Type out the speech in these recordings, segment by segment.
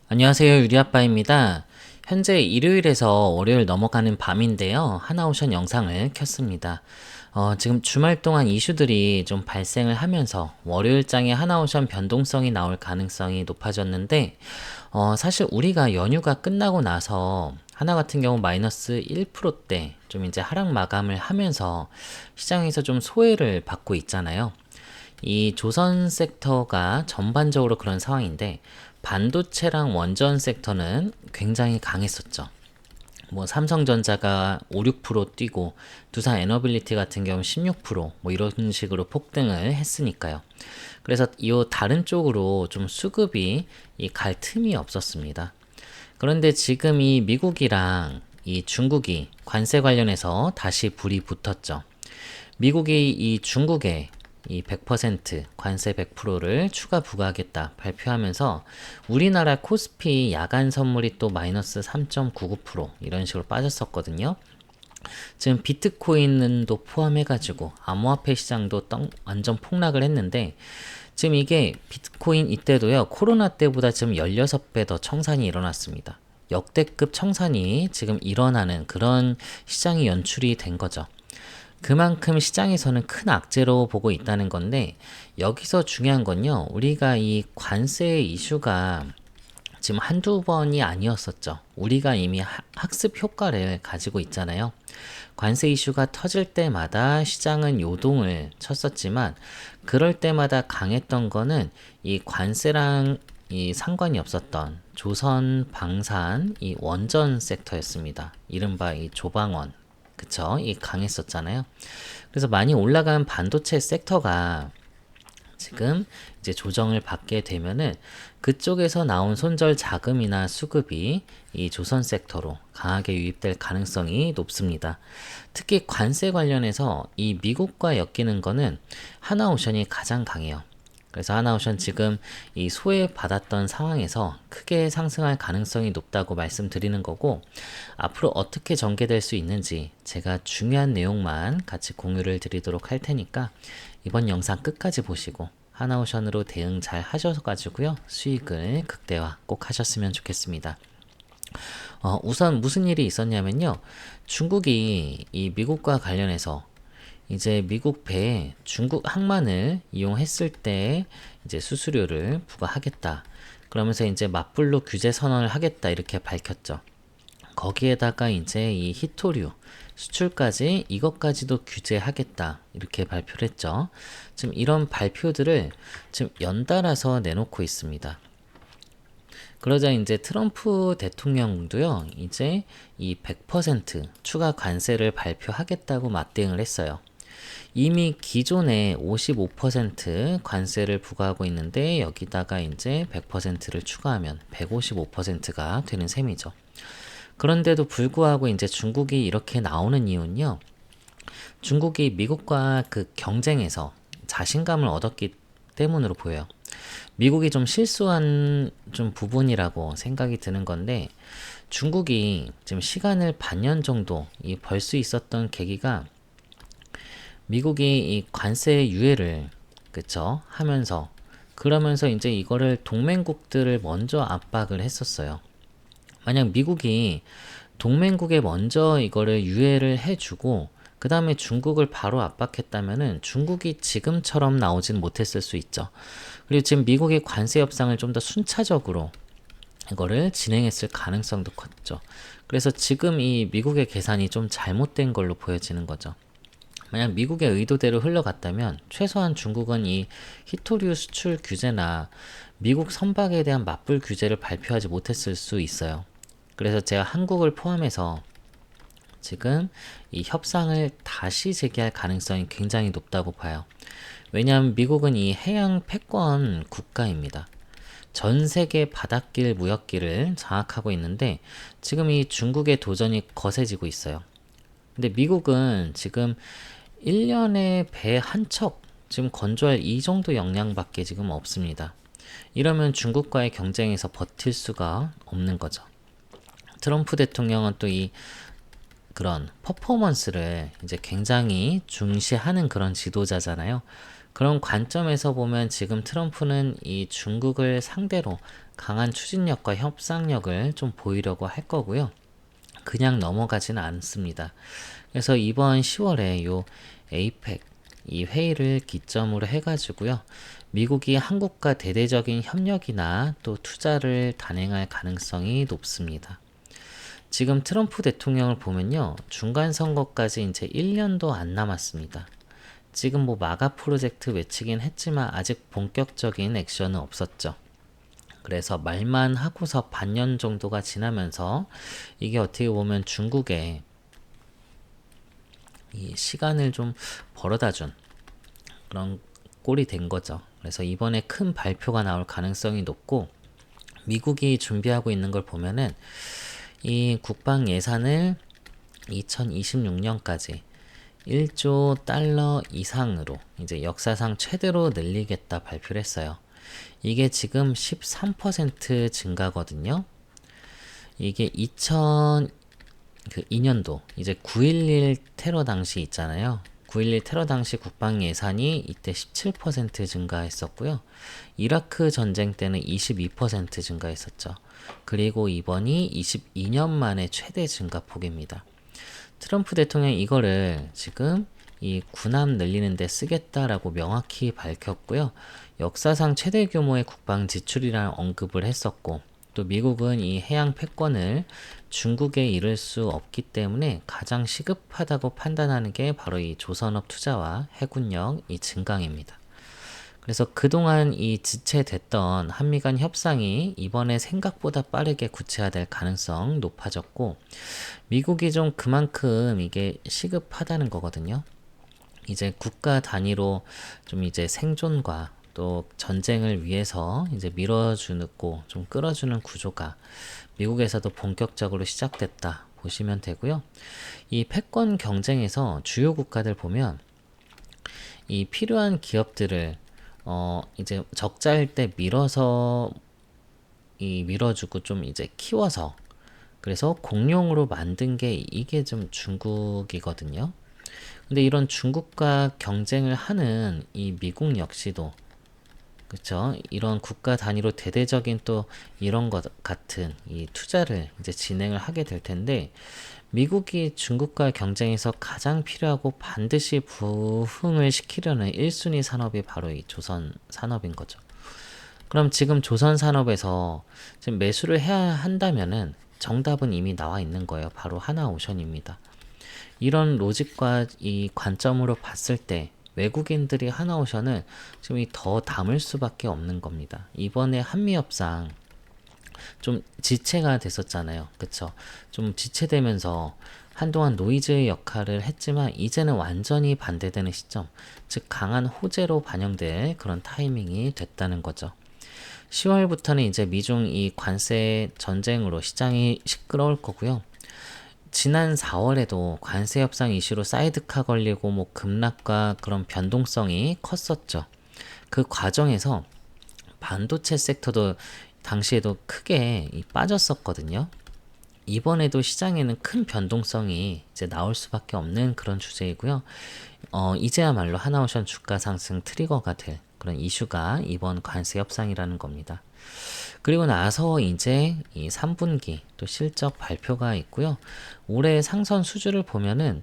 안녕하세요. 유리아빠입니다. 현재 일요일에서 월요일 넘어가는 밤인데요. 하나오션 영상을 켰습니다. 지금 주말 동안 이슈들이 좀 발생을 하면서 월요일장에 하나오션 변동성이 나올 가능성이 높아졌는데, 사실 우리가 연휴가 끝나고 나서 하나 같은 경우 마이너스 1%대 좀 이제 하락 마감을 하면서 시장에서 좀 소외를 받고 있잖아요. 이 조선 섹터가 전반적으로 그런 상황인데 반도체랑 원전 섹터는 굉장히 강했었죠. 뭐 삼성전자가 5, 6% 뛰고 두산 에너빌리티 같은 경우 16%뭐 이런 식으로 폭등을 했으니까요. 그래서 이 다른 쪽으로 좀 수급이 갈 틈이 없었습니다. 그런데 지금 이 미국이랑 이 중국이 관세 관련해서 다시 불이 붙었죠. 미국이 이 중국에 이 100% 관세 100%를 추가 부과하겠다 발표하면서 우리나라 코스피 야간 선물이 또 마이너스 3.99% 이런 식으로 빠졌었거든요. 지금 비트코인도 포함해가지고 암호화폐 시장도 완전 폭락을 했는데 지금 이게 비트코인 이때도요 코로나 때보다 지금 16배 더 청산이 일어났습니다. 역대급 청산이 지금 일어나는 그런 시장이 연출이 된 거죠. 그만큼 시장에서는 큰 악재로 보고 있다는 건데 여기서 중요한 건요. 우리가 이 관세 이슈가 지금 한두 번이 아니었었죠. 우리가 이미 학습 효과를 가지고 있잖아요. 관세 이슈가 터질 때마다 시장은 요동을 쳤었지만 그럴 때마다 강했던 거는 이 관세랑 이 상관이 없었던 조선, 방산, 이 원전 섹터였습니다. 이른바 이 조방원. 그쵸? 이 강했었잖아요. 그래서 많이 올라간 반도체 섹터가 지금 이제 조정을 받게 되면은 그쪽에서 나온 손절 자금이나 수급이 이 조선 섹터로 강하게 유입될 가능성이 높습니다. 특히 관세 관련해서 이 미국과 엮이는 거는 하나오션이 가장 강해요. 그래서 하나오션 지금 이 소외받았던 상황에서 크게 상승할 가능성이 높다고 말씀드리는 거고 앞으로 어떻게 전개될 수 있는지 제가 중요한 내용만 같이 공유를 드리도록 할 테니까 이번 영상 끝까지 보시고 하나오션으로 대응 잘 하셔가지고요 수익을 극대화 꼭 하셨으면 좋겠습니다. 우선 무슨 일이 있었냐면요 중국이 이 미국과 관련해서 이제 미국 배에 중국 항만을 이용했을 때 이제 수수료를 부과하겠다. 그러면서 이제 맞불로 규제 선언을 하겠다 이렇게 밝혔죠. 거기에다가 이제 이 히토류 수출까지 이것까지도 규제하겠다 이렇게 발표를 했죠. 지금 이런 발표들을 지금 연달아서 내놓고 있습니다. 그러자 이제 트럼프 대통령도요, 이제 이 100% 추가 관세를 발표하겠다고 맞대응을 했어요. 이미 기존에 55% 관세를 부과하고 있는데 여기다가 이제 100%를 추가하면 155%가 되는 셈이죠. 그런데도 불구하고 이제 중국이 이렇게 나오는 이유는요. 중국이 미국과 그 경쟁에서 자신감을 얻었기 때문으로 보여요. 미국이 좀 실수한 좀 부분이라고 생각이 드는 건데 중국이 지금 시간을 반년 정도 벌 수 있었던 계기가 미국이 이 관세 유예를 그쵸 하면서 그러면서 이제 이거를 동맹국들을 먼저 압박을 했었어요. 만약 미국이 동맹국에 먼저 이거를 유예를 해주고 그 다음에 중국을 바로 압박했다면은 중국이 지금처럼 나오진 못했을 수 있죠. 그리고 지금 미국의 관세 협상을 좀 더 순차적으로 이거를 진행했을 가능성도 컸죠. 그래서 지금 이 미국의 계산이 좀 잘못된 걸로 보여지는 거죠. 만약 미국의 의도대로 흘러갔다면 최소한 중국은 이 히토류 수출 규제나 미국 선박에 대한 맞불 규제를 발표하지 못했을 수 있어요. 그래서 제가 한국을 포함해서 지금 이 협상을 다시 재개할 가능성이 굉장히 높다고 봐요. 왜냐하면 미국은 이 해양 패권 국가입니다. 전 세계 바닷길 무역길을 장악하고 있는데 지금 이 중국의 도전이 거세지고 있어요. 근데 미국은 지금 1년에 배 한 척 지금 건조할 이 정도 역량밖에 지금 없습니다. 이러면 중국과의 경쟁에서 버틸 수가 없는 거죠. 트럼프 대통령은 또 이 그런 퍼포먼스를 이제 굉장히 중시하는 그런 지도자잖아요. 그런 관점에서 보면 지금 트럼프는 이 중국을 상대로 강한 추진력과 협상력을 좀 보이려고 할 거고요. 그냥 넘어가지는 않습니다. 그래서 이번 10월에 요 에이펙 이 회의를 기점으로 해가지고요. 미국이 한국과 대대적인 협력이나 또 투자를 단행할 가능성이 높습니다. 지금 트럼프 대통령을 보면요. 중간 선거까지 이제 1년도 안 남았습니다. 지금 뭐 마가 프로젝트 외치긴 했지만 아직 본격적인 액션은 없었죠. 그래서 말만 하고서 반년 정도가 지나면서 이게 어떻게 보면 중국에 이 시간을 좀 벌어다 준 그런 꼴이 된 거죠. 그래서 이번에 큰 발표가 나올 가능성이 높고 미국이 준비하고 있는 걸 보면은 이 국방 예산을 2026년까지 1조 달러 이상으로 이제 역사상 최대로 늘리겠다 발표를 했어요. 이게 지금 13% 증가거든요. 이게 2002년도 이제 9.11 테러 당시 있잖아요. 9.11 테러 당시 국방 예산이 이때 17% 증가했었고요. 이라크 전쟁 때는 22% 증가했었죠. 그리고 이번이 22년 만에 최대 증가폭입니다. 트럼프 대통령이 이거를 지금 이 군함 늘리는 데 쓰겠다라고 명확히 밝혔고요. 역사상 최대 규모의 국방 지출이라는 언급을 했었고 또 미국은 이 해양 패권을 중국에 잃을 수 없기 때문에 가장 시급하다고 판단하는 게 바로 이 조선업 투자와 해군력 이 증강입니다. 그래서 그동안 이 지체됐던 한미 간 협상이 이번에 생각보다 빠르게 구체화될 가능성 높아졌고 미국이 좀 그만큼 이게 시급하다는 거거든요. 이제 국가 단위로 좀 이제 생존과 또 전쟁을 위해서 이제 밀어주고 좀 끌어주는 구조가 미국에서도 본격적으로 시작됐다 보시면 되고요. 이 패권 경쟁에서 주요 국가들 보면 이 필요한 기업들을 이제 적자일 때 밀어서 밀어주고 좀 이제 키워서 그래서 공룡으로 만든 게 이게 좀 중국이거든요. 근데 이런 중국과 경쟁을 하는 이 미국 역시도 그쵸? 이런 국가 단위로 대대적인 또 이런 것 같은 이 투자를 이제 진행을 하게 될 텐데 미국이 중국과 경쟁에서 가장 필요하고 반드시 부흥을 시키려는 1순위 산업이 바로 이 조선 산업인 거죠. 그럼 지금 조선 산업에서 지금 매수를 해야 한다면은 정답은 이미 나와 있는 거예요. 바로 하나오션입니다. 이런 로직과 이 관점으로 봤을 때 외국인들이 하나오션을 지금 더 담을 수밖에 없는 겁니다. 이번에 한미협상 좀 지체가 됐었잖아요. 그쵸? 좀 지체되면서 한동안 노이즈의 역할을 했지만 이제는 완전히 반대되는 시점, 즉 강한 호재로 반영될 그런 타이밍이 됐다는 거죠. 10월부터는 이제 미중 이 관세 전쟁으로 시장이 시끄러울 거고요. 지난 4월에도 관세 협상 이슈로 사이드카 걸리고 뭐 급락과 그런 변동성이 컸었죠. 그 과정에서 반도체 섹터도 당시에도 크게 빠졌었거든요. 이번에도 시장에는 큰 변동성이 이제 나올 수밖에 없는 그런 주제이고요. 이제야말로 하나오션 주가 상승 트리거가 될 그런 이슈가 이번 관세 협상이라는 겁니다. 그리고 나서 이제 이 3분기 또 실적 발표가 있고요. 올해 상선 수주를 보면은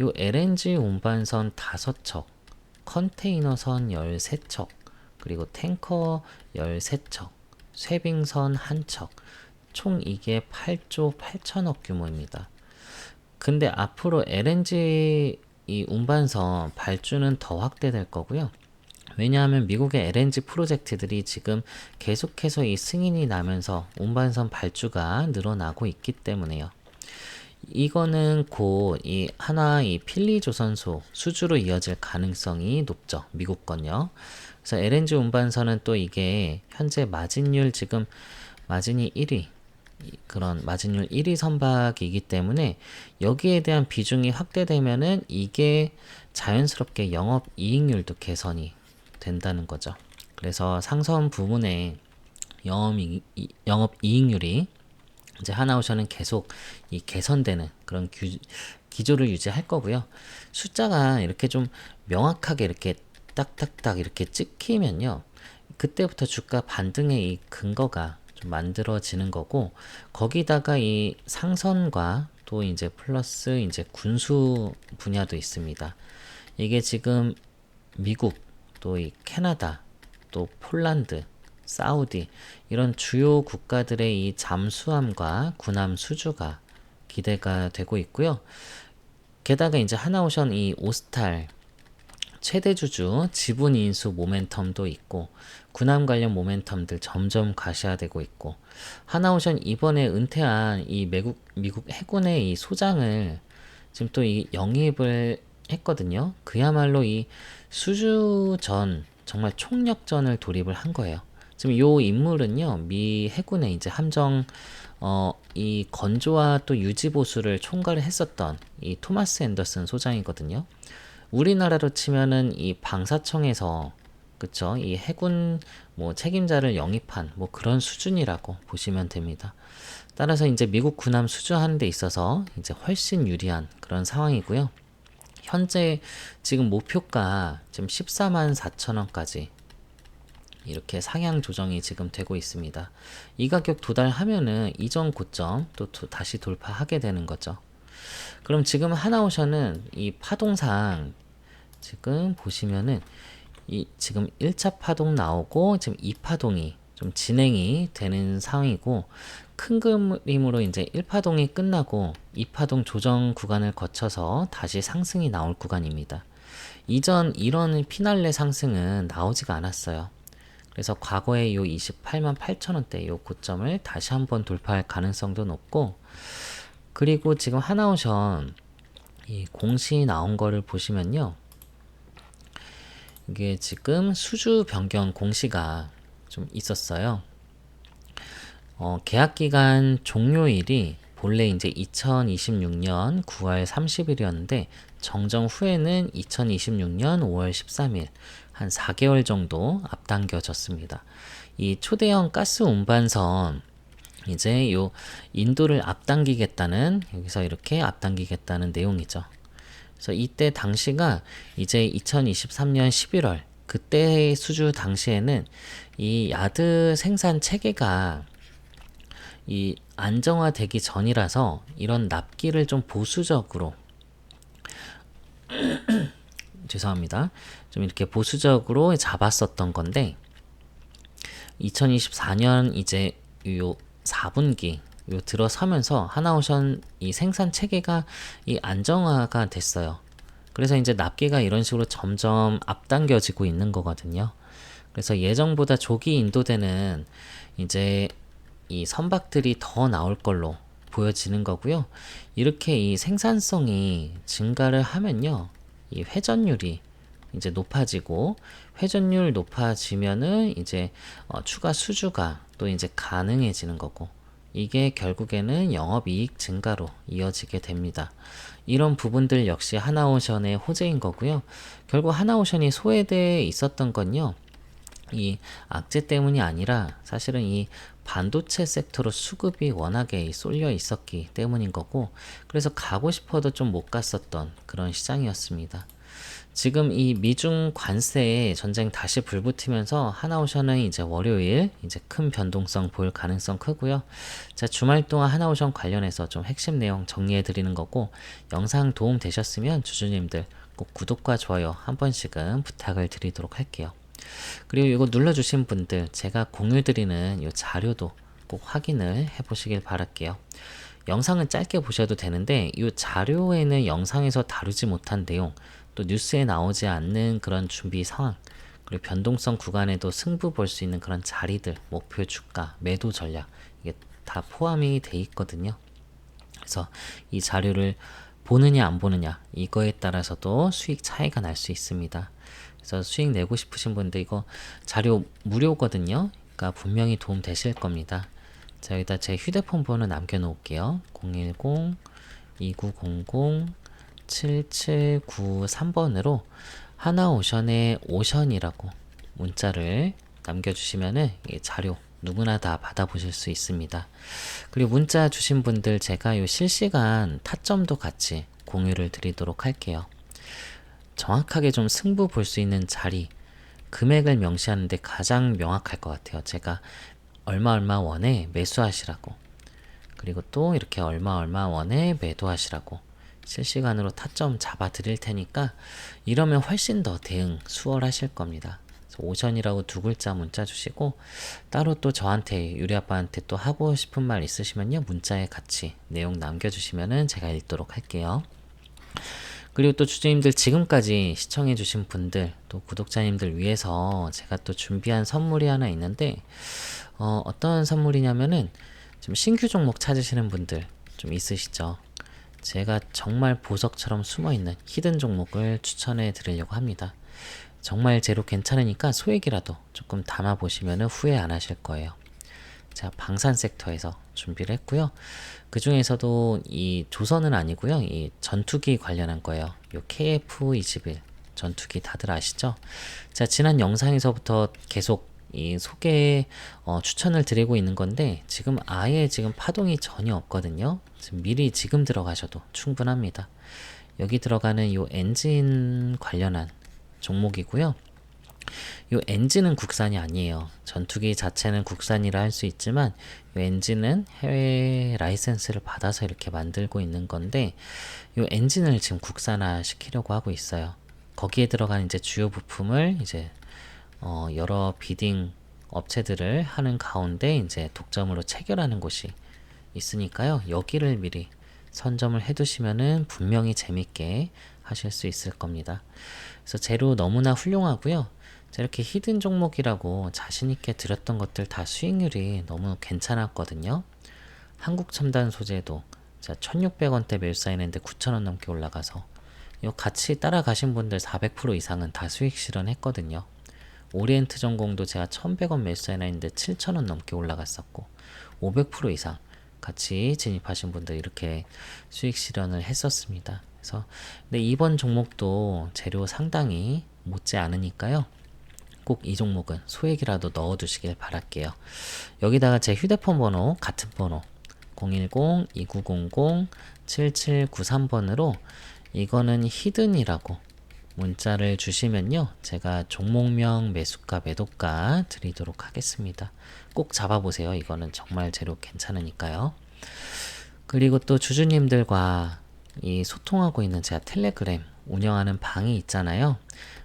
요 LNG 운반선 5척, 컨테이너선 13척, 그리고 탱커 13척, 쇄빙선 1척, 총 이게 8조 8천억 규모입니다. 근데 앞으로 LNG 이 운반선 발주는 더 확대될 거고요. 왜냐하면 미국의 LNG 프로젝트들이 지금 계속해서 이 승인이 나면서 운반선 발주가 늘어나고 있기 때문에요. 이거는 곧 이 하나 이 필리조선소 수주로 이어질 가능성이 높죠. 미국 건요. 그래서 LNG 운반선은 또 이게 현재 마진율 지금 마진이 1위 그런 마진율 1위 선박이기 때문에 여기에 대한 비중이 확대되면은 이게 자연스럽게 영업 이익률도 개선이 된다는 거죠. 그래서 상선 부문의 영업 이익률이 이제 하나오션은 계속 이 개선되는 그런 기조를 유지할 거고요. 숫자가 이렇게 좀 명확하게 이렇게 딱딱딱 이렇게 찍히면요. 그때부터 주가 반등의 이 근거가 좀 만들어지는 거고, 거기다가 이 상선과 또 이제 플러스 이제 군수 분야도 있습니다. 이게 지금 미국, 또 이 캐나다, 또 폴란드, 사우디 이런 주요 국가들의 이 잠수함과 군함 수주가 기대가 되고 있고요. 게다가 이제 하나오션 이 오스탈 최대 주주 지분 인수 모멘텀도 있고 군함 관련 모멘텀들 점점 가시화되고 있고 하나오션 이번에 은퇴한 이 미국 해군의 이 소장을 지금 또 이 영입을 했거든요. 그야말로 이 수주 전 정말 총력전을 돌입을 한 거예요. 지금 요 인물은요 미 해군의 이제 함정 이 건조와 또 유지 보수를 총괄을 했었던 이 토마스 앤더슨 소장이거든요. 우리나라로 치면은 이 방사청에서 그쵸 이 해군 뭐 책임자를 영입한 뭐 그런 수준이라고 보시면 됩니다. 따라서 이제 미국 군함 수주하는 데 있어서 이제 훨씬 유리한 그런 상황이고요. 현재 지금 목표가 지금 14만 4천 원까지 이렇게 상향 조정이 지금 되고 있습니다. 이 가격 도달하면은 이전 고점 또 다시 돌파하게 되는 거죠. 그럼 지금 하나오션은 이 파동상 지금 보시면은 이 지금 1차 파동 나오고 지금 2파동이 좀 진행이 되는 상황이고 큰 그림으로 이제 1파동이 끝나고 2파동 조정 구간을 거쳐서 다시 상승이 나올 구간입니다. 이전 이런 피날레 상승은 나오지가 않았어요. 그래서 과거에 요 28만 8천 원대 요 고점을 다시 한번 돌파할 가능성도 높고 그리고 지금 하나오션 이 공시 나온 거를 보시면요. 이게 지금 수주 변경 공시가 좀 있었어요. 계약 기간 종료일이 본래 이제 2026년 9월 30일이었는데 정정 후에는 2026년 5월 13일 한 4개월 정도 앞당겨졌습니다. 이 초대형 가스 운반선 이제 요 인도를 앞당기겠다는 여기서 이렇게 앞당기겠다는 내용이죠. 그래서 이때 당시가 이제 2023년 11월 그때 수주 당시에는 이 야드 생산 체계가 이 안정화되기 전이라서 이런 납기를 좀 보수적으로 죄송합니다. 좀 이렇게 보수적으로 잡았었던 건데 2024년 이제 요 4분기 요 들어서면서 하나오션 이 생산 체계가 이 안정화가 됐어요. 그래서 이제 납기가 이런 식으로 점점 앞당겨지고 있는 거거든요. 그래서 예정보다 조기 인도되는 이제 이 선박들이 더 나올 걸로 보여지는 거고요. 이렇게 이 생산성이 증가를 하면요. 이 회전율이 이제 높아지고 회전율 높아지면은 이제 추가 수주가 또 이제 가능해지는 거고 이게 결국에는 영업이익 증가로 이어지게 됩니다. 이런 부분들 역시 하나오션의 호재인 거고요. 결국 하나오션이 소외되어 있었던 건요. 이 악재 때문이 아니라 사실은 이 반도체 섹터로 수급이 워낙에 쏠려 있었기 때문인 거고 그래서 가고 싶어도 좀 못 갔었던 그런 시장이었습니다. 지금 이 미중 관세 전쟁 다시 불붙으면서 하나오션은 이제 월요일 이제 큰 변동성 보일 가능성 크고요. 자, 주말 동안 하나오션 관련해서 좀 핵심 내용 정리해 드리는 거고 영상 도움 되셨으면 주주님들 꼭 구독과 좋아요 한 번씩은 부탁을 드리도록 할게요. 그리고 이거 눌러주신 분들 제가 공유 드리는 이 자료도 꼭 확인을 해 보시길 바랄게요. 영상은 짧게 보셔도 되는데 이 자료에는 영상에서 다루지 못한 내용 또 뉴스에 나오지 않는 그런 준비 상황 그리고 변동성 구간에도 승부 볼 수 있는 그런 자리들 목표 주가 매도 전략 이게 다 포함이 돼 있거든요. 그래서 이 자료를 보느냐 안 보느냐 이거에 따라서도 수익 차이가 날 수 있습니다. 그래서 수익 내고 싶으신 분들 이거 자료 무료거든요. 그러니까 분명히 도움 되실 겁니다. 자, 여기다 제 휴대폰 번호 남겨 놓을게요. 010-2900-7793번으로 하나오션의 오션이라고 문자를 남겨주시면은 이 자료 누구나 다 받아보실 수 있습니다. 그리고 문자 주신 분들 제가 요 실시간 타점도 같이 공유를 드리도록 할게요. 정확하게 좀 승부 볼 수 있는 자리, 금액을 명시하는데 가장 명확할 것 같아요. 제가 얼마 얼마 원에 매수하시라고, 그리고 또 이렇게 얼마 얼마 원에 매도하시라고 실시간으로 타점 잡아 드릴 테니까 이러면 훨씬 더 대응 수월하실 겁니다. 그래서 오션이라고 두 글자 문자 주시고, 따로 또 저한테 유리 아빠한테 또 하고 싶은 말 있으시면요, 문자에 같이 내용 남겨주시면은 제가 읽도록 할게요. 그리고 또 주주님들, 지금까지 시청해주신 분들, 또 구독자님들 위해서 제가 또 준비한 선물이 하나 있는데, 어떤 선물이냐면은 좀 신규 종목 찾으시는 분들 좀 있으시죠? 제가 정말 보석처럼 숨어있는 히든 종목을 추천해 드리려고 합니다. 정말 재료 괜찮으니까 소액이라도 조금 담아보시면 후회 안 하실 거예요. 제가 방산 섹터에서 준비를 했고요. 그 중에서도 이 조선은 아니고요. 이 전투기 관련한 거예요. 요 KF-21 전투기 다들 아시죠? 자, 지난 영상에서부터 계속 이 소개 추천을 드리고 있는 건데, 지금 아예 지금 파동이 전혀 없거든요. 미리 지금 들어가셔도 충분합니다. 여기 들어가는 요 엔진 관련한 종목이고요. 요 엔진은 국산이 아니에요. 전투기 자체는 국산이라 할 수 있지만 요 엔진은 해외 라이센스를 받아서 이렇게 만들고 있는 건데, 요 엔진을 지금 국산화 시키려고 하고 있어요. 거기에 들어가는 이제 주요 부품을 이제 여러 비딩 업체들을 하는 가운데 이제 독점으로 체결하는 곳이 있으니까요. 여기를 미리 선점을 해두시면은 분명히 재밌게 하실 수 있을 겁니다. 그래서 재료 너무나 훌륭하고요. 이렇게 히든 종목이라고 자신있게 드렸던 것들 다 수익률이 너무 괜찮았거든요. 한국첨단 소재도 1600원대 매수 사인했는데 9,000원 넘게 올라가서, 요 같이 따라가신 분들 400% 이상은 다 수익 실현했거든요. 오리엔트 전공도 제가 1100원 매수 사인했는데 7,000원 넘게 올라갔었고, 500% 이상 같이 진입하신 분들 이렇게 수익 실현을 했었습니다. 그래서 근데 이번 종목도 재료 상당히 못지 않으니까요. 꼭 이 종목은 소액이라도 넣어두시길 바랄게요. 여기다가 제 휴대폰 번호, 같은 번호 010-2900-7793번으로 이거는 히든이라고 문자를 주시면요, 제가 종목명, 매수가, 매도가 드리도록 하겠습니다. 꼭 잡아보세요. 이거는 정말 재료 괜찮으니까요. 그리고 또 주주님들과 이 소통하고 있는 제가 텔레그램 운영하는 방이 있잖아요.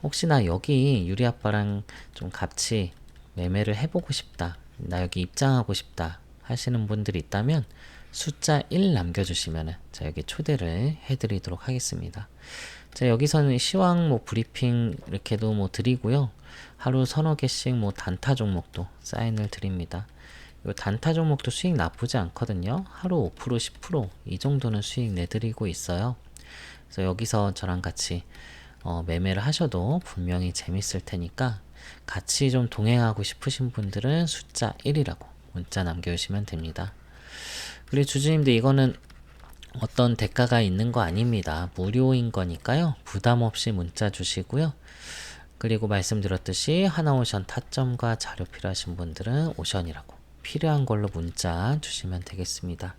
혹시나 여기 유리 아빠랑 좀 같이 매매를 해보고 싶다, 나 여기 입장하고 싶다 하시는 분들이 있다면 숫자 1 남겨주시면 제가 여기 초대를 해드리도록 하겠습니다. 자, 여기서는 시황 뭐 브리핑 이렇게도 뭐 드리고요. 하루 서너 개씩 뭐 단타 종목도 사인을 드립니다. 요 단타 종목도 수익 나쁘지 않거든요. 하루 5% 10%이 정도는 수익 내드리고 있어요. 그래서 여기서 저랑 같이 매매를 하셔도 분명히 재밌을 테니까 같이 좀 동행하고 싶으신 분들은 숫자 1이라고 문자 남겨주시면 됩니다. 그리고 주주님들, 이거는 어떤 대가가 있는 거 아닙니다. 무료인 거니까요. 부담 없이 문자 주시고요. 그리고 말씀드렸듯이 하나오션 타점과 자료 필요하신 분들은 오션이라고 필요한 걸로 문자 주시면 되겠습니다.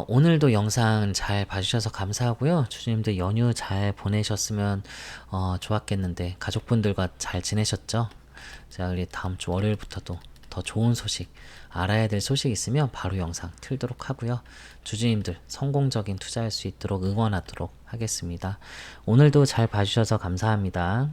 오늘도 영상 잘 봐주셔서 감사하고요. 주주님들 연휴 잘 보내셨으면 좋았겠는데, 가족분들과 잘 지내셨죠? 자, 우리 다음 주 월요일부터도 더 좋은 소식, 알아야 될 소식 있으면 바로 영상 틀도록 하고요. 주주님들 성공적인 투자할 수 있도록 응원하도록 하겠습니다. 오늘도 잘 봐주셔서 감사합니다.